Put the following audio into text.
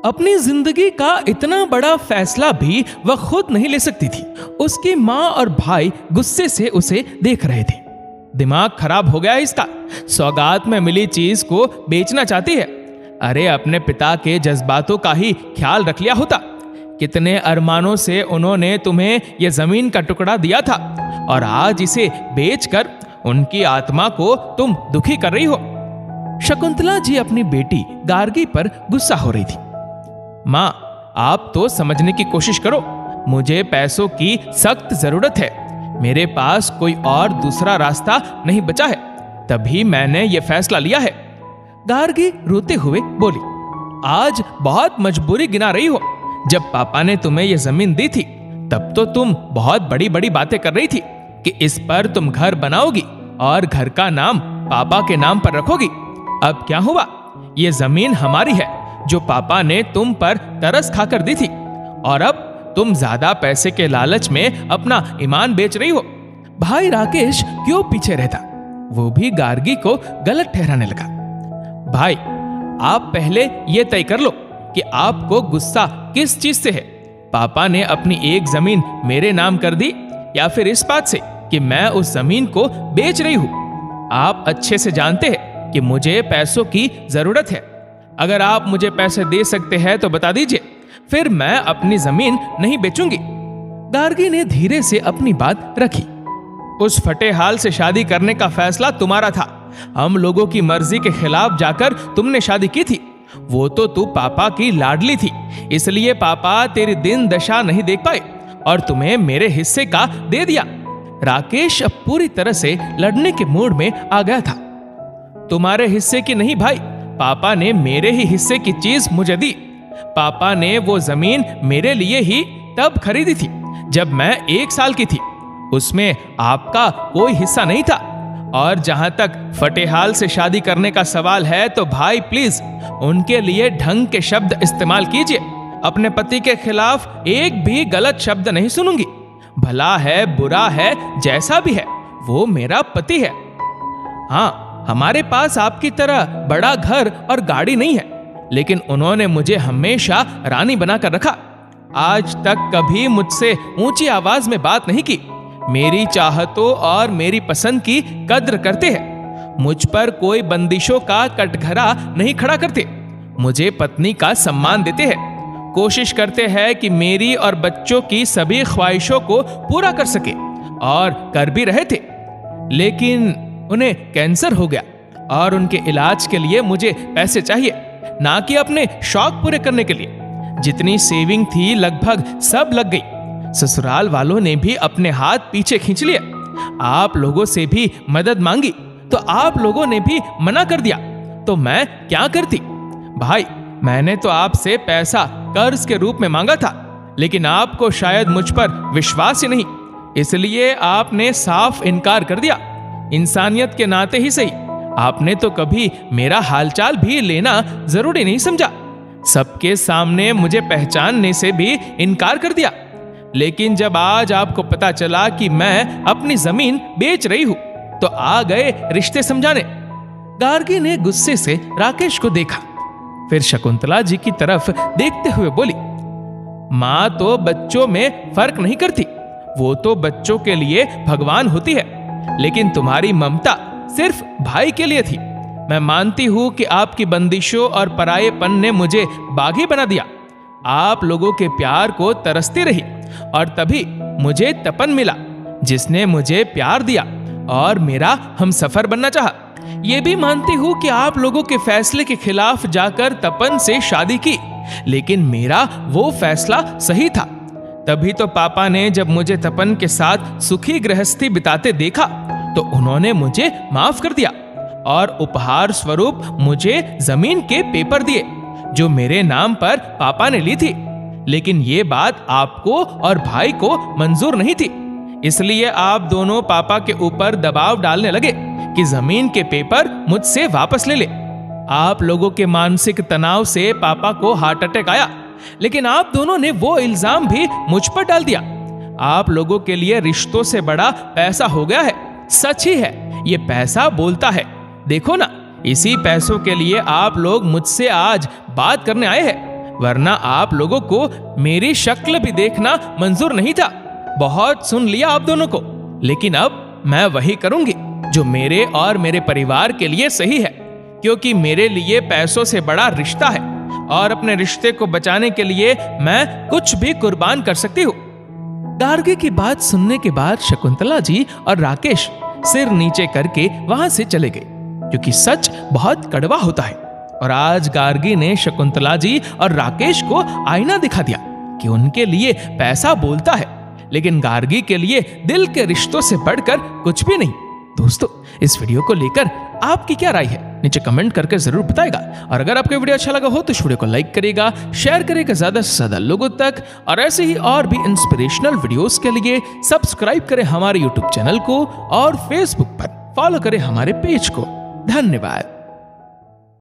अपनी जिंदगी का इतना बड़ा फैसला भी वह खुद नहीं ले सकती थी। उसकी माँ और भाई गुस्से से उसे देख रहे थे। दिमाग खराब हो गया इसका, सौगात में मिली चीज को बेचना चाहती है। अरे अपने पिता के जज्बातों का ही ख्याल रख लिया होता। कितने अरमानों से उन्होंने तुम्हें यह जमीन का टुकड़ा दिया था और आज इसे बेचकर उनकी आत्मा को तुम दुखी कर रही हो। शकुंतला जी अपनी बेटी गार्गी पर गुस्सा हो रही थी। माँ, आप तो समझने की कोशिश करो, मुझे पैसों की सख्त जरूरत है। मेरे पास कोई और दूसरा रास्ता नहीं बचा है, तभी मैंने यह फैसला लिया है। गार्गी रोते हुए बोली, आज बहुत मजबूरी गिना रही हो। जब पापा ने तुम्हें यह जमीन दी थी तब तो तुम बहुत बड़ी बड़ी बातें कर रही थी कि इस पर तुम घर बनाओगी और घर का नाम पापा के नाम पर रखोगी। अब क्या हुआ? यह जमीन हमारी है जो पापा ने तुम पर तरस खाकर दी थी, और अब तुम ज्यादा पैसे के लालच में अपना ईमान बेच रही हो। भाई राकेश क्यों पीछे रहता, वो भी गार्गी को गलत ठहराने लगा। भाई, आप पहले ये तय कर लो कि आपको गुस्सा किस चीज से है। पापा ने अपनी एक जमीन मेरे नाम कर दी या फिर इस बात से कि मैं उस जमीन को बेच रही हूं। आप अच्छे से जानते हैं कि मुझे पैसों की जरूरत है। अगर आप मुझे पैसे दे सकते हैं तो बता दीजिए, फिर मैं अपनी जमीन नहीं बेचूंगी। गार्गी ने धीरे से अपनी बात रखी। उस फटे हाल से शादी करने का फैसला तुम्हारा था। हम लोगों की मर्जी के खिलाफ जाकर तुमने शादी की थी। वो तो तू पापा की लाडली थी, इसलिए पापा तेरी दिन दशा नहीं देख पाए और तुम्हें मेरे हिस्से का दे दिया। राकेश अब पूरी तरह से लड़ने के मूड में आ गया था। तुम्हारे हिस्से की नहीं भाई, पापा ने मेरे ही हिस्से की चीज मुझे दी। पापा ने वो जमीन मेरे लिए ही तब खरीदी थी जब मैं 1 साल की थी। उसमें आपका कोई हिस्सा नहीं था। और जहां तक फटेहाल से शादी करने का सवाल है तो भाई प्लीज उनके लिए ढंग के शब्द इस्तेमाल कीजिए। अपने पति के खिलाफ एक भी गलत शब्द नहीं सुनूंगी। भला है बुरा है जैसा भी है, वो मेरा पति है। हाँ, हमारे पास आपकी तरह बड़ा घर और गाड़ी नहीं है, लेकिन उन्होंने मुझे हमेशा रानी बनाकर रखा। आज तक कभी मुझसे ऊंची आवाज में बात नहीं की। मेरी चाहतों और मेरी पसंद की कद्र करते हैं। मुझ पर कोई बंदिशों का कटघरा नहीं खड़ा करते। मुझे पत्नी का सम्मान देते हैं। कोशिश करते हैं कि मेरी और बच्चों की सभी ख्वाहिशों को पूरा कर सके, और कर भी रहे थे। लेकिन उन्हें कैंसर हो गया और उनके इलाज के लिए मुझे पैसे चाहिए, ना कि अपने शौक पूरे करने के लिए। जितनी सेविंग थी लगभग सब लग गई। ससुराल वालों ने भी अपने हाथ पीछे खींच लिए। आप लोगों से भी मदद मांगी तो आप लोगों ने भी मना कर दिया, तो मैं क्या करती? भाई, मैंने तो आपसे पैसा कर्ज के रूप में मांगा था, लेकिन आपको शायद मुझ पर विश्वास ही नहीं, इसलिए आपने साफ इनकार कर दिया। इंसानियत के नाते ही सही, आपने तो कभी मेरा हालचाल भी लेना जरूरी नहीं समझा। सबके सामने मुझे पहचानने से भी इनकार कर दिया। लेकिन जब आज आपको पता चला कि मैं अपनी जमीन बेच रही हूं, तो आ गए रिश्ते समझाने। गार्गी ने गुस्से से राकेश को देखा, फिर शकुंतला जी की तरफ देखते हुए बोली, मां तो बच्चों में फर्क नहीं करती, वो तो बच्चों के लिए भगवान होती है, लेकिन तुम्हारी ममता सिर्फ भाई के लिए थी। मैं मानती हूं कि आपकी बंदिशों और परायेपन ने मुझे बागी बना दिया। आप लोगों के प्यार को तरसती रही और तभी मुझे तपन मिला, जिसने मुझे प्यार दिया और मेरा हमसफर बनना चाहा। यह भी मानती हूं कि आप लोगों के फैसले के खिलाफ जाकर तपन से शादी की, लेकिन मेरा वो फैसला सही था। तभी तो पापा ने जब मुझे तपन के साथ सुखी गृहस्थी बिताते देखा तो उन्होंने मुझे माफ कर दिया और उपहार स्वरूप मुझे जमीन के पेपर दिए जो मेरे नाम पर पापा ने ली थी। लेकिन ये बात आपको और भाई को मंजूर नहीं थी, इसलिए आप दोनों पापा के ऊपर दबाव डालने लगे कि जमीन के पेपर मुझसे वापस ले ले। आप लोगों के मानसिक तनाव से पापा को हार्ट अटैक आया, लेकिन आप दोनों ने वो इल्जाम भी मुझ पर डाल दिया। आप लोगों के लिए रिश्तों से बड़ा पैसा हो गया है। सच ही है, ये पैसा बोलता है। देखो ना, इसी पैसों के लिए आप लोग मुझसे आज बात करने आए हैं। वरना आप लोगों को मेरी शक्ल भी देखना मंजूर नहीं था। बहुत सुन लिया आप दोनों को, लेकिन अब मैं वही करूंगी जो मेरे और मेरे परिवार के लिए सही है, क्योंकि मेरे लिए पैसों से बड़ा रिश्ता है और अपने रिश्ते को बचाने के लिए मैं कुछ भी कुर्बान कर सकती हूँ। गार्गी की बात सुनने के बाद शकुंतला जी और राकेश सिर नीचे करके वहां से चले गए, क्योंकि सच बहुत कड़वा होता है। और आज गार्गी ने शकुंतला जी और राकेश को आईना दिखा दिया कि उनके लिए पैसा बोलता है, लेकिन गार्गी के लिए दिल के रिश्तों से बढ़कर कुछ भी नहीं। दोस्तों, इस वीडियो को लेकर आपकी क्या राय है नीचे कमेंट करके जरूर बताएगा। और अगर आपको वीडियो अच्छा लगा हो तो इस वीडियो को लाइक करेगा, शेयर करेगा ज्यादा से ज्यादा लोगों तक, और ऐसे ही और भी इंस्पिरेशनल वीडियोस के लिए सब्सक्राइब करें हमारे यूट्यूब चैनल को और फेसबुक पर फॉलो करें हमारे पेज को। धन्यवाद।